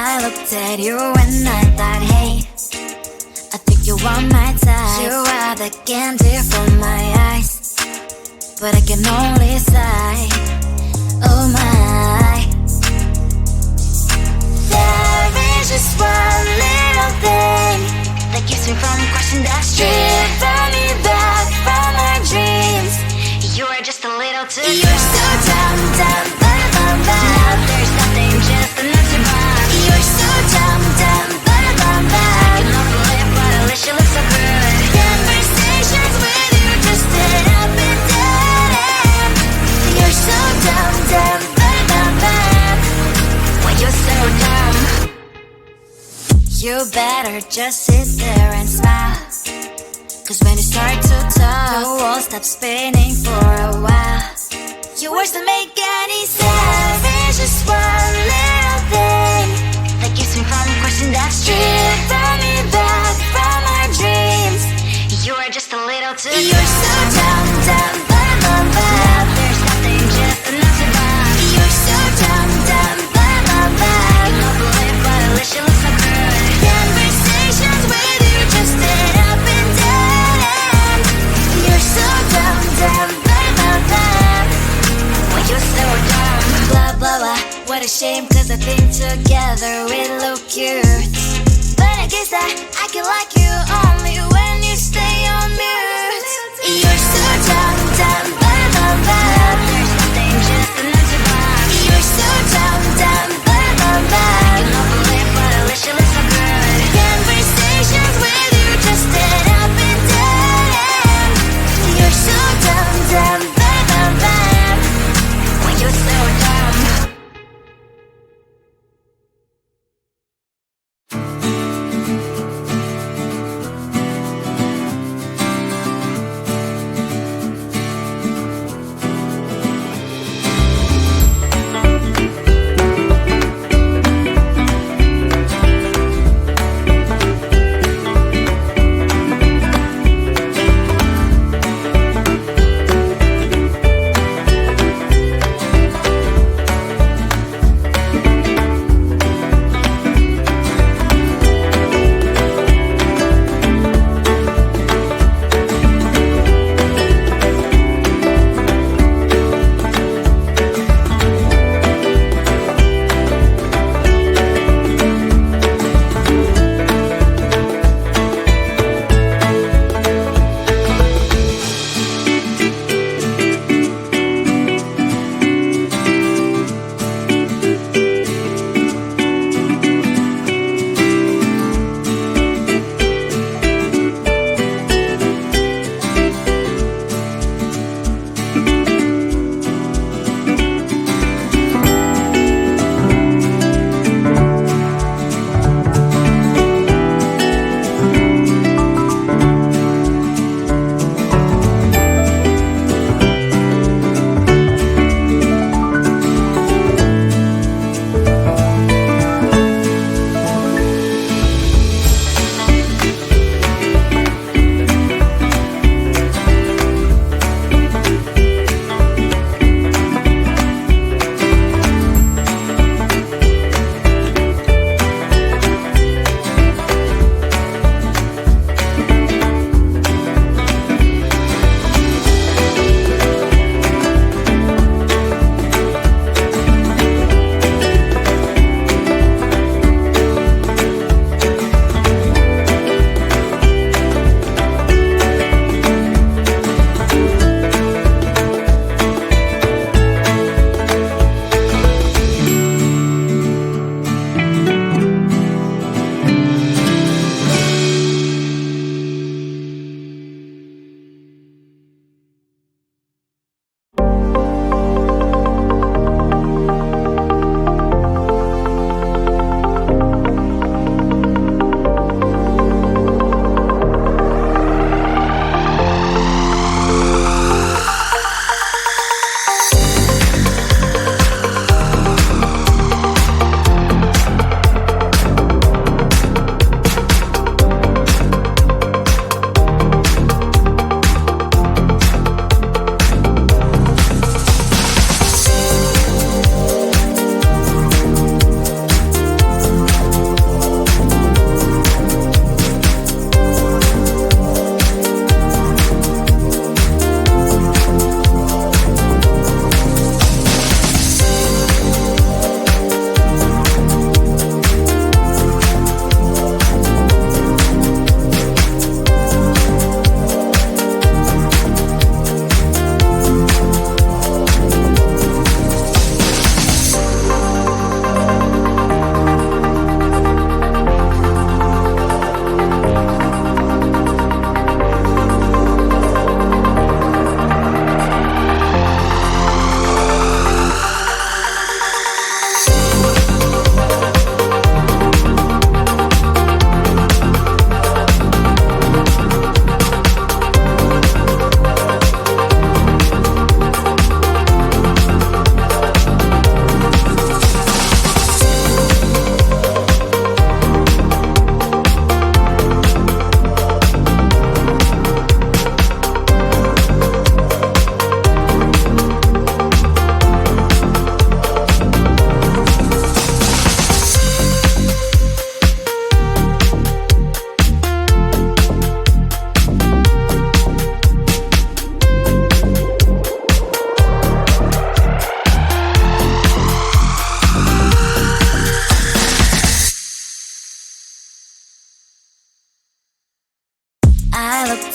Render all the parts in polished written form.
I looked at you and I thought, hey, I think you are my type. You are the candy from my eyes, but I can only sigh, oh my. There is just one little thing that keeps me from crossing that street. Drive me back from my dreams. You are just a little too close. You're so dumb, dumb, dumb, dumb, dumb. Now there's nothing, just enough to burn. You're so dumb, dumb, dumb, dumb, dumb. I can offer live, but at least you look so good. Conversations with you just end up in dead end. You're so dumb, dumb, dumb, dumb, dumb. When you're so dumb, you better just sit there and smile. Cause when you start to talk, the world stops spinning for a while. Your words don't make any sense. There's just one little thing that keeps me from crossing that street. Drive me back from my dreams. You are just a little too close. You're so dumb, dumb, dumb, dumb, dumb. Now there's nothing, just enough to burn. You're so dumb, dumb, dumb, dumb, dumb. I can overlive, but at least you look so good. Conversations with you just end up in dead end. You're so dumb, dumb, dumb, dumb, dumb. When you're so dumb. Blah, blah, blah. What a shame, cause I think together we look cute. But I guess that I can like you only when you stay on mute. You're so dumb, dumb, dumb, dumb, dumb. There's nothing, just enough to burn. You're so dumb, dumb, dumb, dumb, dumb. I can overlive, but at least you look so good. Conversations with you just end up in dead end. You're so dumb, dumb, dumb, dumb, dumb. When you're so dumb.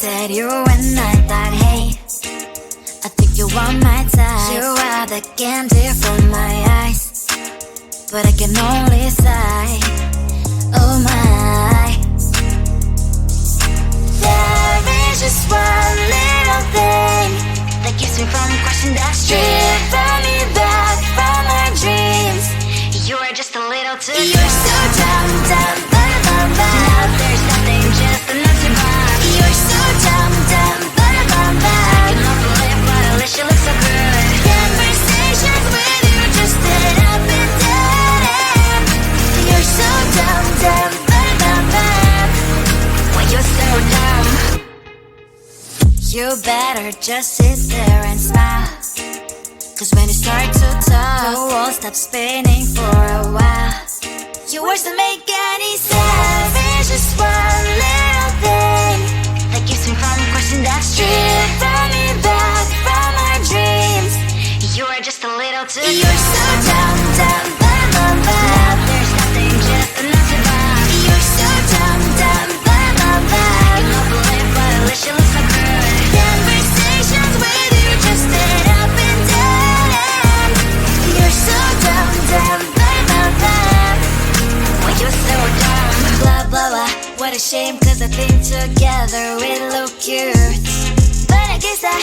at you and I thought, hey, I think you want my time. You are the candy from my eyes, but I can only sigh, oh my. There is just one little thing that keeps me from crossing that street. Drive me back from my dreams. You are just a little too close. You're so dumb, dumb, dumb, dumb, dumb. Now there's nothing, just enough to buy. You're so dumb, dumb, dumb, dumb, dumb. You love to live, but at least you look so good. Conversations with you just end up in dead end. You're so dumb, dumb, dumb, dumb, dumb. Why you're so dumb? You better just sit there and smile, 'cause when you start to talk, the world stops spinning for a while. Your words don't make any sense. There's just one little thing that keeps me from crossing that street. Drive me back from my dreams. You are just a little too close. You're so dumb, dumb, dumb, dumb, dumb. Now there's nothing, just enough to buy. You're so dumb, dumb, dumb, dumb, dumb. You love to live, but at least you look so good. Conversations with you just end up in dead end. You're so dumb, dumb, dumb, dumb, dumb. Why you're so dumb? Blah, blah, blah. What a shame, 'cause I think together we look cute. But I guess I